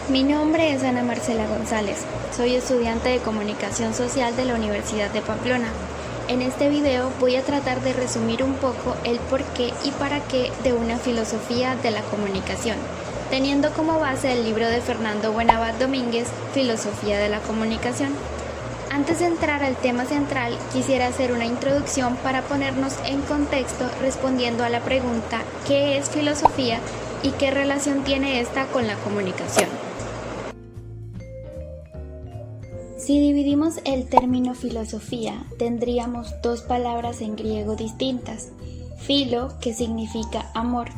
Mi nombre es Ana Marcela González, soy estudiante de Comunicación Social de la Universidad de Pamplona. En este video voy a tratar de resumir un poco el porqué y para qué de una filosofía de la comunicación, teniendo como base el libro de Fernando Buenabad Domínguez, Filosofía de la Comunicación. Antes de entrar al tema central, quisiera hacer una introducción para ponernos en contexto respondiendo a la pregunta ¿qué es filosofía y qué relación tiene esta con la comunicación? Si dividimos el término filosofía, tendríamos dos palabras en griego distintas: philo, que significa amor,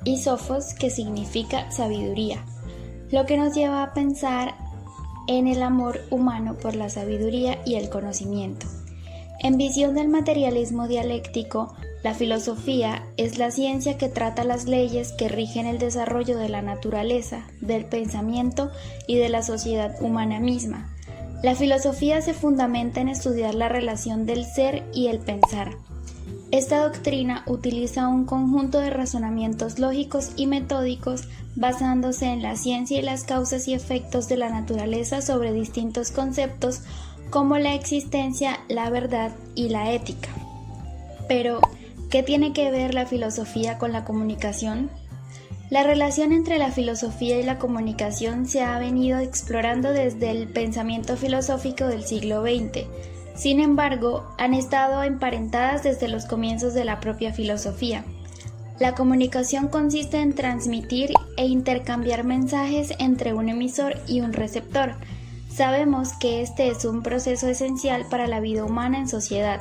y sophos, que significa sabiduría, lo que nos lleva a pensar en el amor humano por la sabiduría y el conocimiento. En visión del materialismo dialéctico, la filosofía es la ciencia que trata las leyes que rigen el desarrollo de la naturaleza, del pensamiento y de la sociedad humana misma. La filosofía se fundamenta en estudiar la relación del ser y el pensar. Esta doctrina utiliza un conjunto de razonamientos lógicos y metódicos basándose en la ciencia y las causas y efectos de la naturaleza sobre distintos conceptos como la existencia, la verdad y la ética. Pero, ¿qué tiene que ver la filosofía con la comunicación? La relación entre la filosofía y la comunicación se ha venido explorando desde el pensamiento filosófico del siglo XX. Sin embargo, han estado emparentadas desde los comienzos de la propia filosofía. La comunicación consiste en transmitir e intercambiar mensajes entre un emisor y un receptor. Sabemos que este es un proceso esencial para la vida humana en sociedad.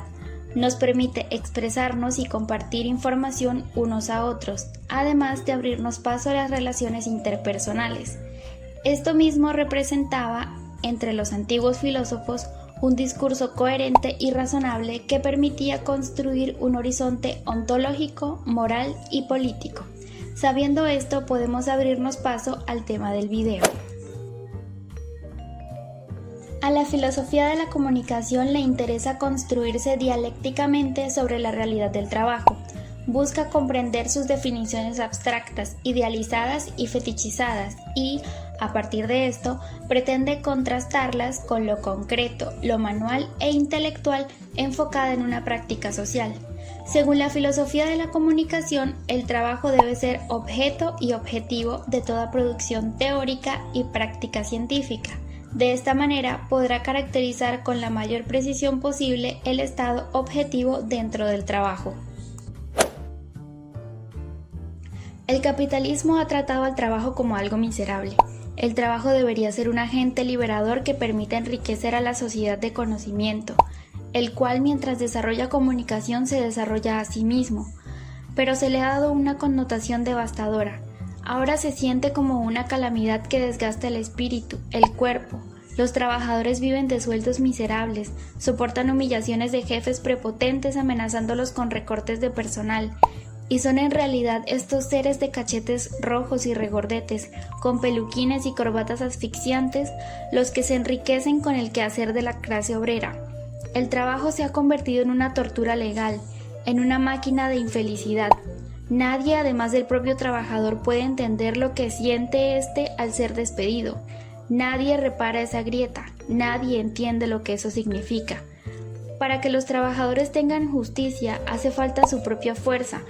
Nos permite expresarnos y compartir información unos a otros, además de abrirnos paso a las relaciones interpersonales. Esto mismo representaba, entre los antiguos filósofos, un discurso coherente y razonable que permitía construir un horizonte ontológico, moral y político. Sabiendo esto, podemos abrirnos paso al tema del video. A la filosofía de la comunicación le interesa construirse dialécticamente sobre la realidad del trabajo. Busca comprender sus definiciones abstractas, idealizadas y fetichizadas y, a partir de esto, pretende contrastarlas con lo concreto, lo manual e intelectual enfocada en una práctica social. Según la filosofía de la comunicación, el trabajo debe ser objeto y objetivo de toda producción teórica y práctica científica. De esta manera podrá caracterizar con la mayor precisión posible el estado objetivo dentro del trabajo. El capitalismo ha tratado al trabajo como algo miserable. El trabajo debería ser un agente liberador que permita enriquecer a la sociedad de conocimiento, el cual mientras desarrolla comunicación se desarrolla a sí mismo, pero se le ha dado una connotación devastadora. Ahora se siente como una calamidad que desgasta el espíritu, el cuerpo. Los trabajadores viven de sueldos miserables, soportan humillaciones de jefes prepotentes amenazándolos con recortes de personal, y son en realidad estos seres de cachetes rojos y regordetes, con peluquines y corbatas asfixiantes, los que se enriquecen con el quehacer de la clase obrera. El trabajo se ha convertido en una tortura legal, en una máquina de infelicidad. Nadie, además del propio trabajador, puede entender lo que siente éste al ser despedido. Nadie repara esa grieta, nadie entiende lo que eso significa. Para que los trabajadores tengan justicia, hace falta su propia fuerza,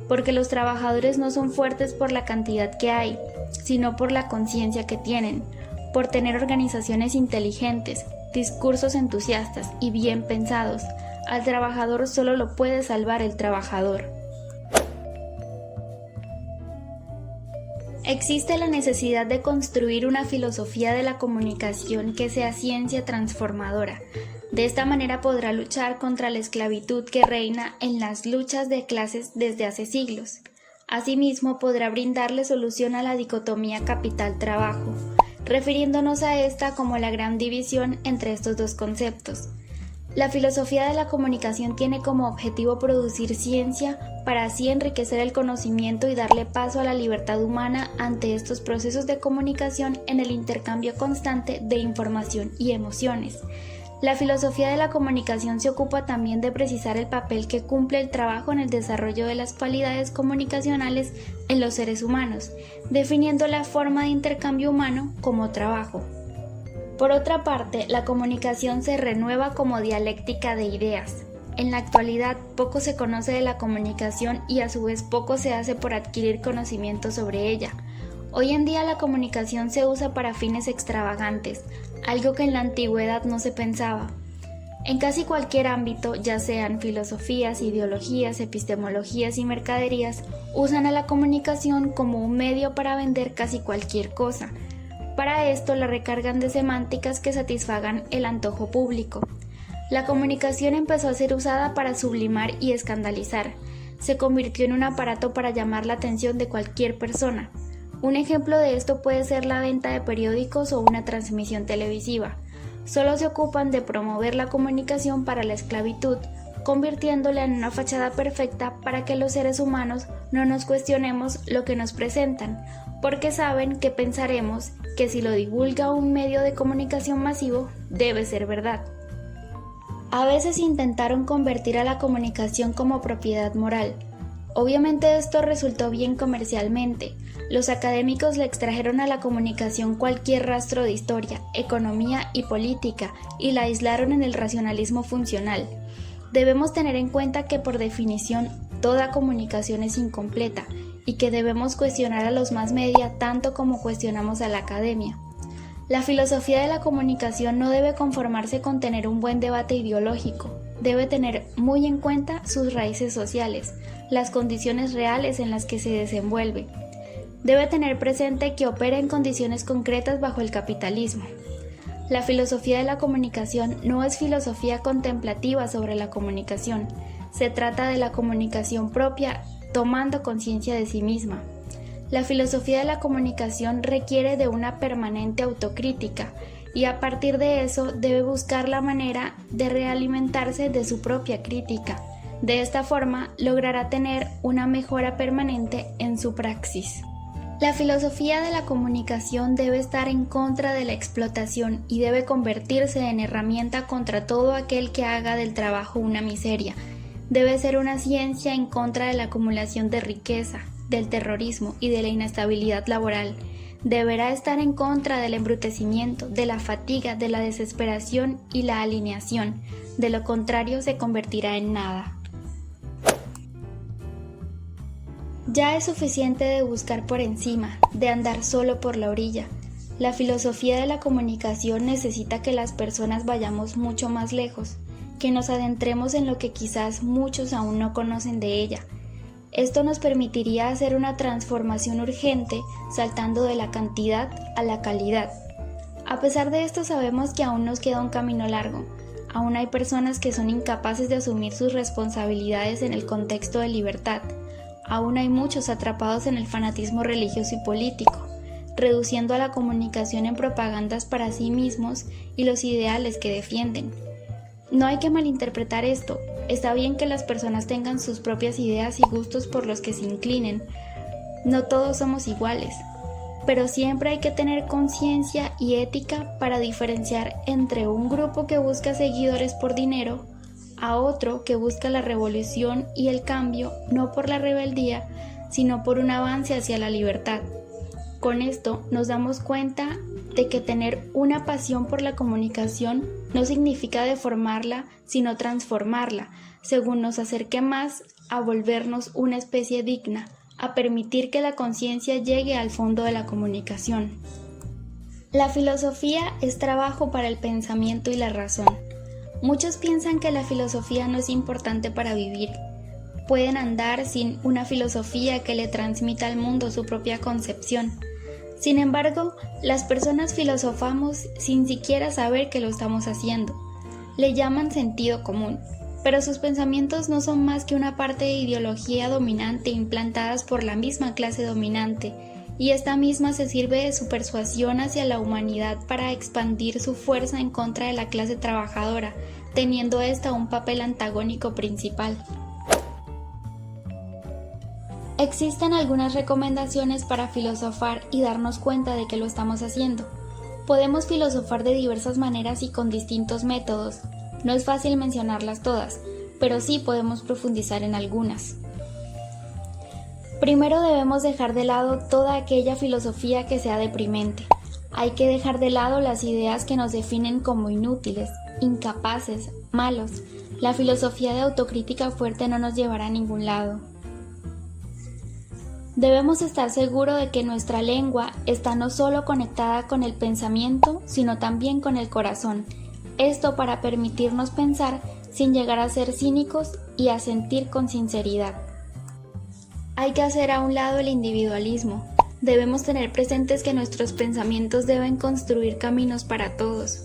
porque los trabajadores no son fuertes por la cantidad que hay, sino por la conciencia que tienen, por tener organizaciones inteligentes, discursos entusiastas y bien pensados. Al trabajador solo lo puede salvar el trabajador. Existe la necesidad de construir una filosofía de la comunicación que sea ciencia transformadora. De esta manera podrá luchar contra la esclavitud que reina en las luchas de clases desde hace siglos. Asimismo, podrá brindarle solución a la dicotomía capital-trabajo, refiriéndonos a esta como la gran división entre estos dos conceptos. La filosofía de la comunicación tiene como objetivo producir ciencia para así enriquecer el conocimiento y darle paso a la libertad humana ante estos procesos de comunicación en el intercambio constante de información y emociones. La filosofía de la comunicación se ocupa también de precisar el papel que cumple el trabajo en el desarrollo de las cualidades comunicacionales en los seres humanos, definiendo la forma de intercambio humano como trabajo. Por otra parte, la comunicación se renueva como dialéctica de ideas. En la actualidad, poco se conoce de la comunicación y a su vez poco se hace por adquirir conocimiento sobre ella. Hoy en día la comunicación se usa para fines extravagantes, algo que en la antigüedad no se pensaba. En casi cualquier ámbito, ya sean filosofías, ideologías, epistemologías y mercaderías, usan a la comunicación como un medio para vender casi cualquier cosa. Para esto la recargan de semánticas que satisfagan el antojo público. La comunicación empezó a ser usada para sublimar y escandalizar. Se convirtió en un aparato para llamar la atención de cualquier persona. Un ejemplo de esto puede ser la venta de periódicos o una transmisión televisiva. Solo se ocupan de promover la comunicación para la esclavitud, convirtiéndola en una fachada perfecta para que los seres humanos no nos cuestionemos lo que nos presentan, porque saben que pensaremos que si lo divulga un medio de comunicación masivo, debe ser verdad. A veces intentaron convertir a la comunicación como propiedad moral. Obviamente esto resultó bien comercialmente. Los académicos le extrajeron a la comunicación cualquier rastro de historia, economía y política y la aislaron en el racionalismo funcional. Debemos tener en cuenta que por definición toda comunicación es incompleta y que debemos cuestionar a los más media tanto como cuestionamos a la academia. La filosofía de la comunicación no debe conformarse con tener un buen debate ideológico, debe tener muy en cuenta sus raíces sociales, las condiciones reales en las que se desenvuelve. Debe tener presente que opera en condiciones concretas bajo el capitalismo. La filosofía de la comunicación no es filosofía contemplativa sobre la comunicación, se trata de la comunicación propia tomando conciencia de sí misma. La filosofía de la comunicación requiere de una permanente autocrítica y a partir de eso debe buscar la manera de realimentarse de su propia crítica. De esta forma logrará tener una mejora permanente en su praxis. La filosofía de la comunicación debe estar en contra de la explotación y debe convertirse en herramienta contra todo aquel que haga del trabajo una miseria. Debe ser una ciencia en contra de la acumulación de riqueza, del terrorismo y de la inestabilidad laboral. Deberá estar en contra del embrutecimiento, de la fatiga, de la desesperación y la alineación. De lo contrario se convertirá en nada. Ya es suficiente de buscar por encima, de andar solo por la orilla. La filosofía de la comunicación necesita que las personas vayamos mucho más lejos, que nos adentremos en lo que quizás muchos aún no conocen de ella. Esto nos permitiría hacer una transformación urgente, saltando de la cantidad a la calidad. A pesar de esto, sabemos que aún nos queda un camino largo. Aún hay personas que son incapaces de asumir sus responsabilidades en el contexto de libertad. Aún hay muchos atrapados en el fanatismo religioso y político, reduciendo a la comunicación en propagandas para sí mismos y los ideales que defienden. No hay que malinterpretar esto. Está bien que las personas tengan sus propias ideas y gustos por los que se inclinen. No todos somos iguales, pero siempre hay que tener conciencia y ética para diferenciar entre un grupo que busca seguidores por dinero a otro que busca la revolución y el cambio no por la rebeldía, sino por un avance hacia la libertad. Con esto nos damos cuenta de que tener una pasión por la comunicación no significa deformarla, sino transformarla, según nos acerque más a volvernos una especie digna, a permitir que la conciencia llegue al fondo de la comunicación. La filosofía es trabajo para el pensamiento y la razón. Muchos piensan que la filosofía no es importante para vivir. Pueden andar sin una filosofía que le transmita al mundo su propia concepción. Sin embargo, las personas filosofamos sin siquiera saber que lo estamos haciendo. Le llaman sentido común, pero sus pensamientos no son más que una parte de ideología dominante implantadas por la misma clase dominante, y esta misma se sirve de su persuasión hacia la humanidad para expandir su fuerza en contra de la clase trabajadora, teniendo esta un papel antagónico principal. Existen algunas recomendaciones para filosofar y darnos cuenta de que lo estamos haciendo. Podemos filosofar de diversas maneras y con distintos métodos. No es fácil mencionarlas todas, pero sí podemos profundizar en algunas. Primero debemos dejar de lado toda aquella filosofía que sea deprimente. Hay que dejar de lado las ideas que nos definen como inútiles, incapaces, malos. La filosofía de autocrítica fuerte no nos llevará a ningún lado. Debemos estar seguros de que nuestra lengua está no solo conectada con el pensamiento, sino también con el corazón. Esto para permitirnos pensar sin llegar a ser cínicos y a sentir con sinceridad. Hay que hacer a un lado el individualismo. Debemos tener presentes que nuestros pensamientos deben construir caminos para todos.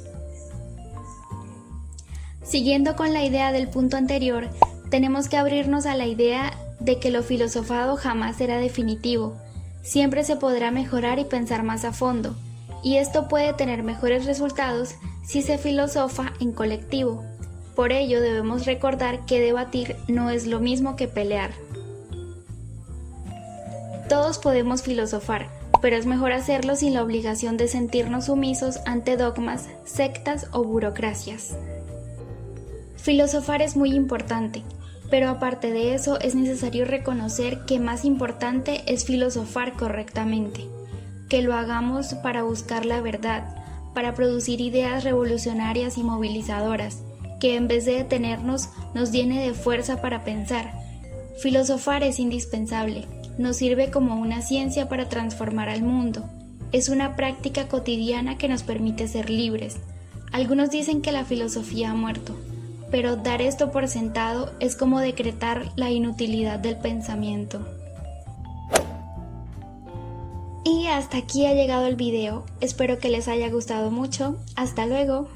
Siguiendo con la idea del punto anterior, tenemos que abrirnos a la idea de que lo filosofado jamás será definitivo. Siempre se podrá mejorar y pensar más a fondo, y esto puede tener mejores resultados si se filosofa en colectivo. Por ello debemos recordar que debatir no es lo mismo que pelear. Todos podemos filosofar, pero es mejor hacerlo sin la obligación de sentirnos sumisos ante dogmas, sectas o burocracias. Filosofar es muy importante, pero aparte de eso es necesario reconocer que más importante es filosofar correctamente, que lo hagamos para buscar la verdad, para producir ideas revolucionarias y movilizadoras, que en vez de detenernos nos llene de fuerza para pensar. Filosofar es indispensable. Nos sirve como una ciencia para transformar al mundo. Es una práctica cotidiana que nos permite ser libres. Algunos dicen que la filosofía ha muerto, pero dar esto por sentado es como decretar la inutilidad del pensamiento. Y hasta aquí ha llegado el video. Espero que les haya gustado mucho. Hasta luego.